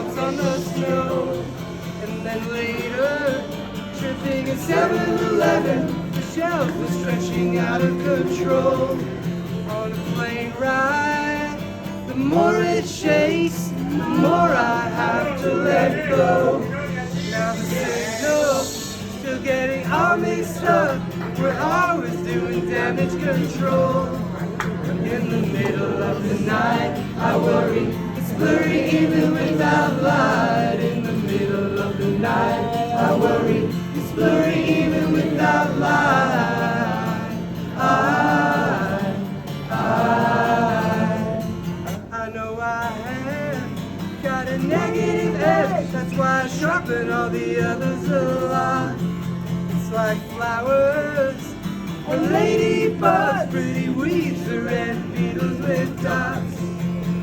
bumps on the snow. And then later, tripping at 7-Eleven, the shelf was stretching out of control. On a plane ride, the more it shakes, the more I have to let go. Now the signal's still getting all mixed up. We're always doing damage control. In the middle of the night, I worry, it's blurry even without light. In the middle of the night, I worry, it's blurry even without light. I know I have got a negative edge, that's why I sharpen all the others a lot. It's like flowers or ladybugs, pretty weeds or red beetles with dots.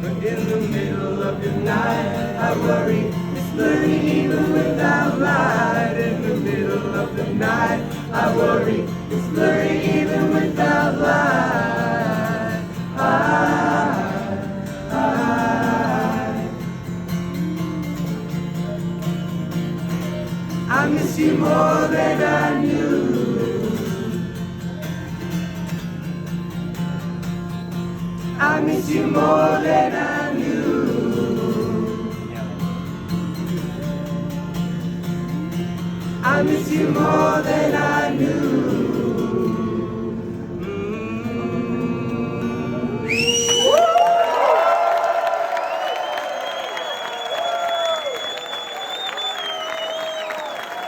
But in the middle of the night, I worry, it's blurry even without light. In the middle of the night, I worry, it's blurry even without light. I miss you more than I knew. I miss you more than I knew. I miss you more than I knew.